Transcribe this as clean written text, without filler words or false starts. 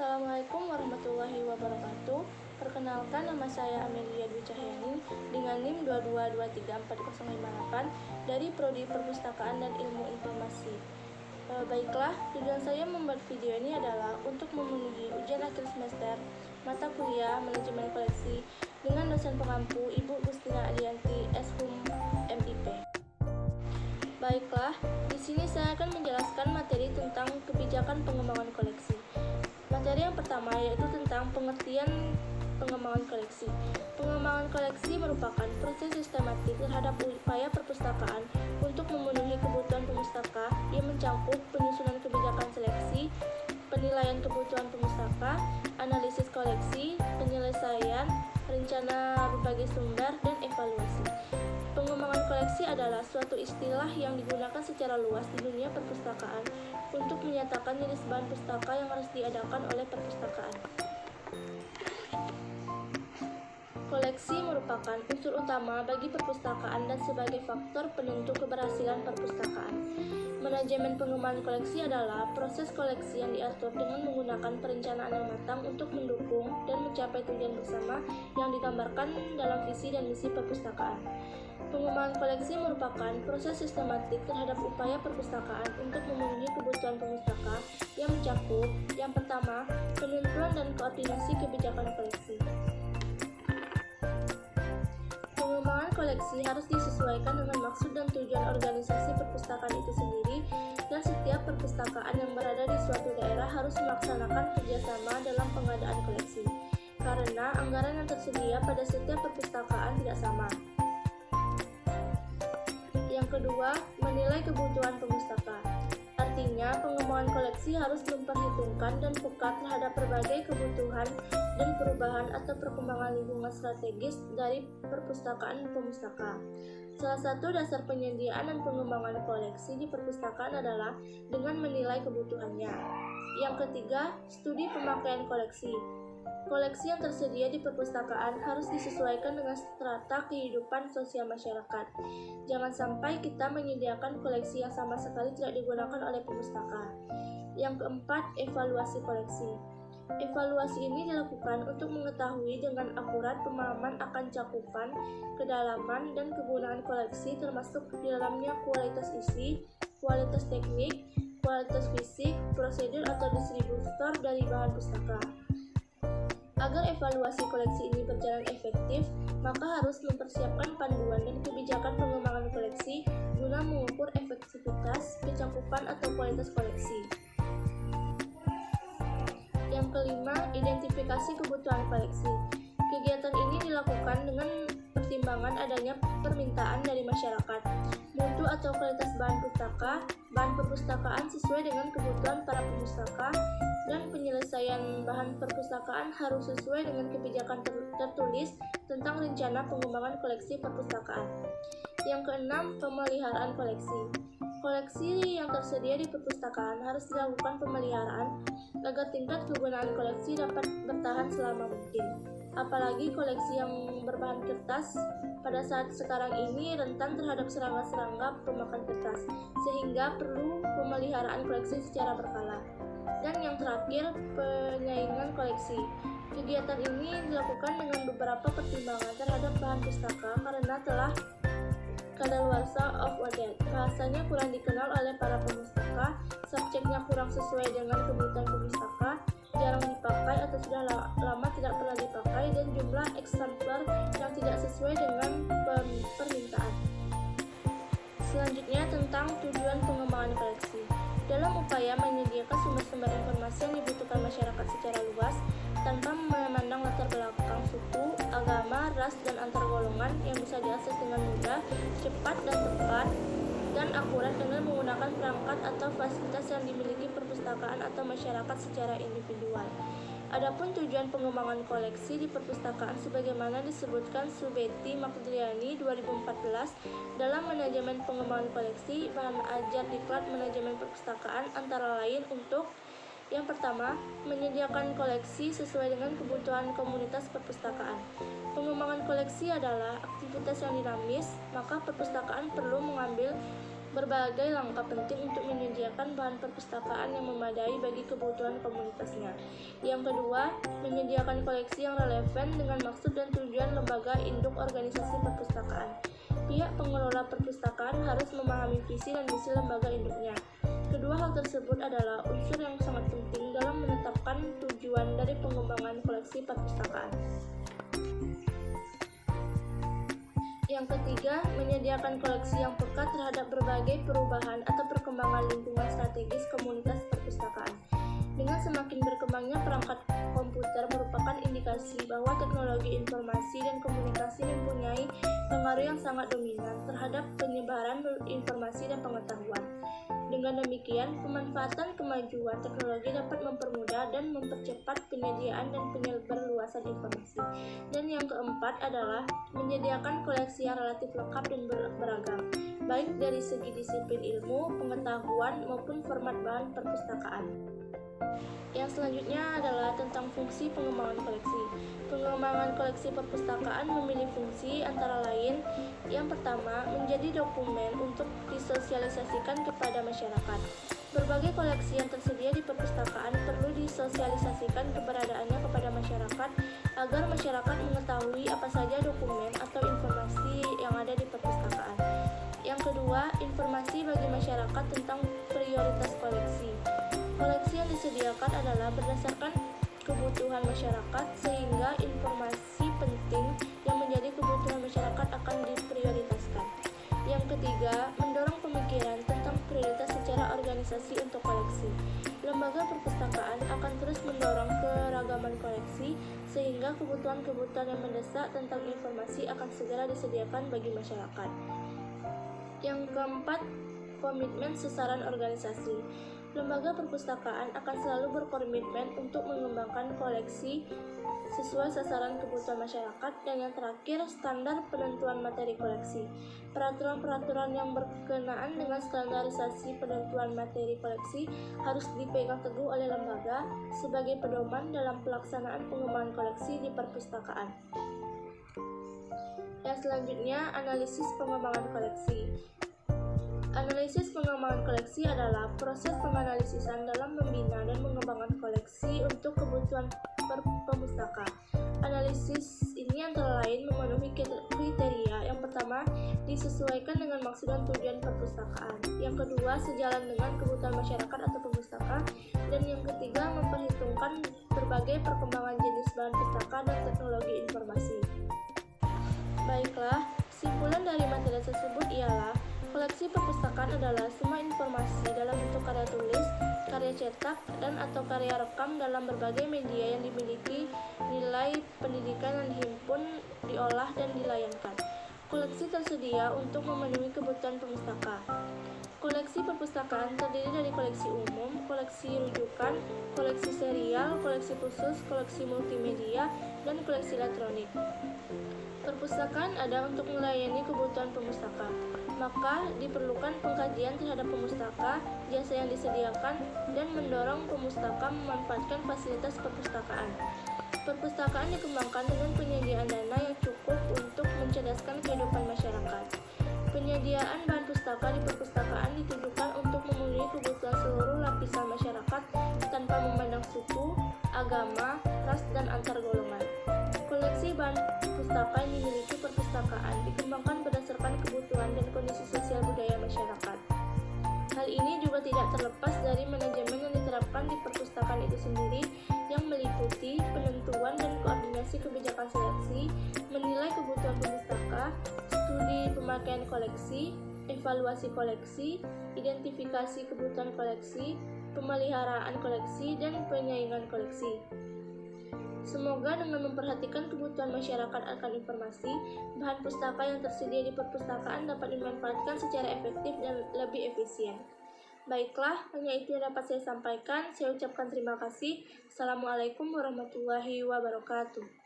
Assalamualaikum warahmatullahi wabarakatuh. Perkenalkan, nama saya Amelia Dwi Cahyani dengan NIM 22234058 dari Prodi Perpustakaan dan Ilmu Informasi. Baiklah, tujuan saya membuat video ini adalah untuk memenuhi ujian akhir semester mata kuliah Manajemen Koleksi dengan dosen pengampu Ibu Gustina Adianti, S.Hum MIP. Baiklah, di sini saya akan menjelaskan materi tentang kebijakan pengembangan koleksi. Materi yang pertama yaitu tentang pengertian pengembangan koleksi. Pengembangan koleksi merupakan proses sistematik terhadap upaya perpustakaan untuk memenuhi kebutuhan pemustaka yang mencakup penyusunan kebijakan seleksi, penilaian kebutuhan pemustaka, analisis koleksi, penyelesaian, rencana berbagai sumber, dan evaluasi. Pengembangan koleksi adalah suatu istilah yang digunakan secara luas di dunia perpustakaan untuk menyatakan jenis bahan pustaka yang harus diadakan oleh perpustakaan. Koleksi merupakan unsur utama bagi perpustakaan dan sebagai faktor penentu keberhasilan perpustakaan. Manajemen pengembangan koleksi adalah proses koleksi yang diatur dengan menggunakan perencanaan yang matang untuk mendukung dan mencapai tujuan bersama yang digambarkan dalam visi dan misi perpustakaan. Pengembangan koleksi merupakan proses sistematik terhadap upaya perpustakaan untuk memenuhi kebutuhan pemustaka yang mencakup, yang pertama, penentuan dan koordinasi kebijakan koleksi. Pengembangan koleksi harus disesuaikan dengan maksud dan tujuan organisasi perpustakaan itu sendiri, dan setiap perpustakaan yang berada di suatu daerah harus melaksanakan kerjasama dalam pengadaan koleksi, karena anggaran yang tersedia pada setiap perpustakaan tidak sama. Yang kedua, menilai kebutuhan pemustaka. Artinya, pengembangan koleksi harus memperhitungkan dan peka terhadap berbagai kebutuhan dan perubahan atau perkembangan lingkungan strategis dari perpustakaan pemustaka. Salah satu dasar penyediaan dan pengembangan koleksi di perpustakaan adalah dengan menilai kebutuhannya. Yang ketiga, studi pemakaian koleksi. Koleksi yang tersedia di perpustakaan harus disesuaikan dengan strata kehidupan sosial masyarakat. Jangan sampai kita menyediakan koleksi yang sama sekali tidak digunakan oleh pemustaka. Yang keempat, evaluasi koleksi. Evaluasi ini dilakukan untuk mengetahui dengan akurat pemahaman akan cakupan, kedalaman, dan kegunaan koleksi termasuk di dalamnya kualitas isi, kualitas teknik, kualitas fisik, prosedur atau distributor dari bahan pustaka. Agar evaluasi koleksi ini berjalan efektif, maka harus mempersiapkan panduan dan kebijakan pengembangan koleksi guna mengukur efektivitas, kecakupan atau kualitas koleksi. Yang kelima, identifikasi kebutuhan koleksi. Kegiatan ini dilakukan dengan pertimbangan adanya permintaan dari masyarakat, mutu atau kualitas bahan pustaka, bahan perpustakaan sesuai dengan kebutuhan para pemustaka, dan penyelesaian bahan perpustakaan harus sesuai dengan kebijakan tertulis tentang rencana pengembangan koleksi perpustakaan. Yang keenam, pemeliharaan koleksi. Koleksi yang tersedia di perpustakaan harus dilakukan pemeliharaan agar tingkat kegunaan koleksi dapat bertahan selama mungkin. Apalagi koleksi yang berbahan kertas pada saat sekarang ini rentan terhadap serangga-serangga pemakan kertas, sehingga perlu pemeliharaan koleksi secara berkala. Dan yang terakhir, penyaingan koleksi. Kegiatan ini dilakukan dengan beberapa pertimbangan terhadap bahan pustaka karena telah kadaluarsa of order. Bahasanya kurang dikenal oleh para pemustaka, subjeknya kurang sesuai dengan kebutuhan pemustaka, jarang dipakai atau sudah lama tidak pernah dipakai, dan jumlah eksemplar yang tidak sesuai dengan permintaan. Selanjutnya tentang tujuan pengembangan koleksi. Dalam upaya menyediakan sumber-sumber informasi yang dibutuhkan masyarakat secara luas, tanpa memandang latar belakang suku, agama, ras, dan antar golongan yang bisa diakses dengan mudah, cepat dan tepat, dan akurat dengan menggunakan perangkat atau fasilitas yang dimiliki perpustakaan atau masyarakat secara individual. Adapun tujuan pengembangan koleksi di perpustakaan sebagaimana disebutkan Subeti Magdriani 2014 dalam Manajemen Pengembangan Koleksi, bahan ajar diklat manajemen perpustakaan antara lain untuk: yang pertama, menyediakan koleksi sesuai dengan kebutuhan komunitas perpustakaan. Pengembangan koleksi adalah aktivitas yang dinamis, maka perpustakaan perlu mengambil berbagai langkah penting untuk menyediakan bahan perpustakaan yang memadai bagi kebutuhan komunitasnya. Yang kedua, menyediakan koleksi yang relevan dengan maksud dan tujuan lembaga induk organisasi perpustakaan. Pihak pengelola perpustakaan harus memahami visi dan misi lembaga induknya. Kedua hal tersebut adalah unsur yang sangat penting dalam menetapkan tujuan dari pengembangan koleksi perpustakaan. Yang ketiga, menyediakan koleksi yang peka terhadap berbagai perubahan atau perkembangan lingkungan strategis komunitas perpustakaan. Dengan semakin berkembangnya perangkat komputer merupakan indikasi bahwa teknologi informasi dan komunikasi mempunyai pengaruh yang sangat dominan terhadap penyebaran informasi dan pengetahuan. Dengan demikian, pemanfaatan kemajuan teknologi dapat mempermudah dan mempercepat penyediaan dan penyebarluasan informasi. Dan yang keempat adalah menyediakan koleksi yang relatif lengkap dan beragam, baik dari segi disiplin ilmu, pengetahuan, maupun format bahan perpustakaan. Yang selanjutnya adalah tentang fungsi pengembangan koleksi. Pengembangan koleksi perpustakaan memiliki fungsi antara lain yang pertama, menjadi dokumen untuk disosialisasikan kepada masyarakat. Berbagai koleksi yang tersedia di perpustakaan perlu disosialisasikan keberadaannya kepada masyarakat agar masyarakat mengetahui apa saja dokumen atau informasi yang ada di perpustakaan. Yang kedua, informasi bagi masyarakat tentang prioritas koleksi. Koleksi yang disediakan adalah berdasarkan kebutuhan masyarakat, sehingga informasi penting yang menjadi kebutuhan masyarakat akan diprioritaskan. Yang ketiga, mendorong pemikiran tentang prioritas secara organisasi untuk koleksi. Lembaga perpustakaan akan terus mendorong keragaman koleksi, sehingga kebutuhan-kebutuhan yang mendesak tentang informasi akan segera disediakan bagi masyarakat. Yang keempat, komitmen sasaran organisasi. Lembaga perpustakaan akan selalu berkomitmen untuk mengembangkan koleksi sesuai sasaran kebutuhan masyarakat. Dan yang terakhir, standar penentuan materi koleksi. Peraturan-peraturan yang berkenaan dengan standarisasi penentuan materi koleksi harus dipegang teguh oleh lembaga sebagai pedoman dalam pelaksanaan pengembangan koleksi di perpustakaan. Yang selanjutnya, analisis pengembangan koleksi. Analisis pengembangan koleksi adalah proses penganalisisan dalam membina dan mengembangkan koleksi untuk kebutuhan perpustaka. Analisis ini antara lain memenuhi kriteria. Yang pertama, disesuaikan dengan maksud dan tujuan perpustakaan. Yang kedua, sejalan dengan kebutuhan masyarakat atau pustaka. Dan yang ketiga, memperhitungkan berbagai perkembangan jenis bahan pustaka dan teknologi informasi. Baiklah, kesimpulan dari materi tersebut ialah koleksi perpustakaan adalah semua informasi dalam bentuk karya tulis, karya cetak, dan atau karya rekam dalam berbagai media yang dimiliki nilai pendidikan yang dihimpun, diolah, dan dilayangkan. Koleksi tersedia untuk memenuhi kebutuhan pemustaka. Koleksi perpustakaan terdiri dari koleksi umum, koleksi rujukan, koleksi serial, koleksi khusus, koleksi multimedia, dan koleksi elektronik. Perpustakaan ada untuk melayani kebutuhan pemustaka, maka diperlukan pengkajian terhadap pemustaka, jasa yang disediakan, dan mendorong pemustaka memanfaatkan fasilitas perpustakaan. Perpustakaan dikembangkan dengan penyediaan dana yang cukup untuk mencerdaskan kehidupan masyarakat. Penyediaan bahan pustaka di perpustakaan ditujukan untuk memenuhi kebutuhan seluruh lapisan masyarakat tanpa memandang suku, agama, ras, dan antar golongan. Koleksi bahan pustaka yang dimiliki perpustakaan dikembangkan berdasarkan kebutuhan dan kondisi sosial budaya masyarakat. Hal ini juga tidak terlepas dari manajemen yang diterapkan di perpustakaan itu sendiri, yang meliputi penentuan dan koordinasi kebijakan seleksi, menilai kebutuhan pemustaka, studi pemakaian koleksi, evaluasi koleksi, identifikasi kebutuhan koleksi, pemeliharaan koleksi, dan penyaingan koleksi. Semoga dengan memperhatikan kebutuhan masyarakat akan informasi, bahan pustaka yang tersedia di perpustakaan dapat dimanfaatkan secara efektif dan lebih efisien. Baiklah, hanya itu yang dapat saya sampaikan. Saya ucapkan terima kasih. Assalamualaikum warahmatullahi wabarakatuh.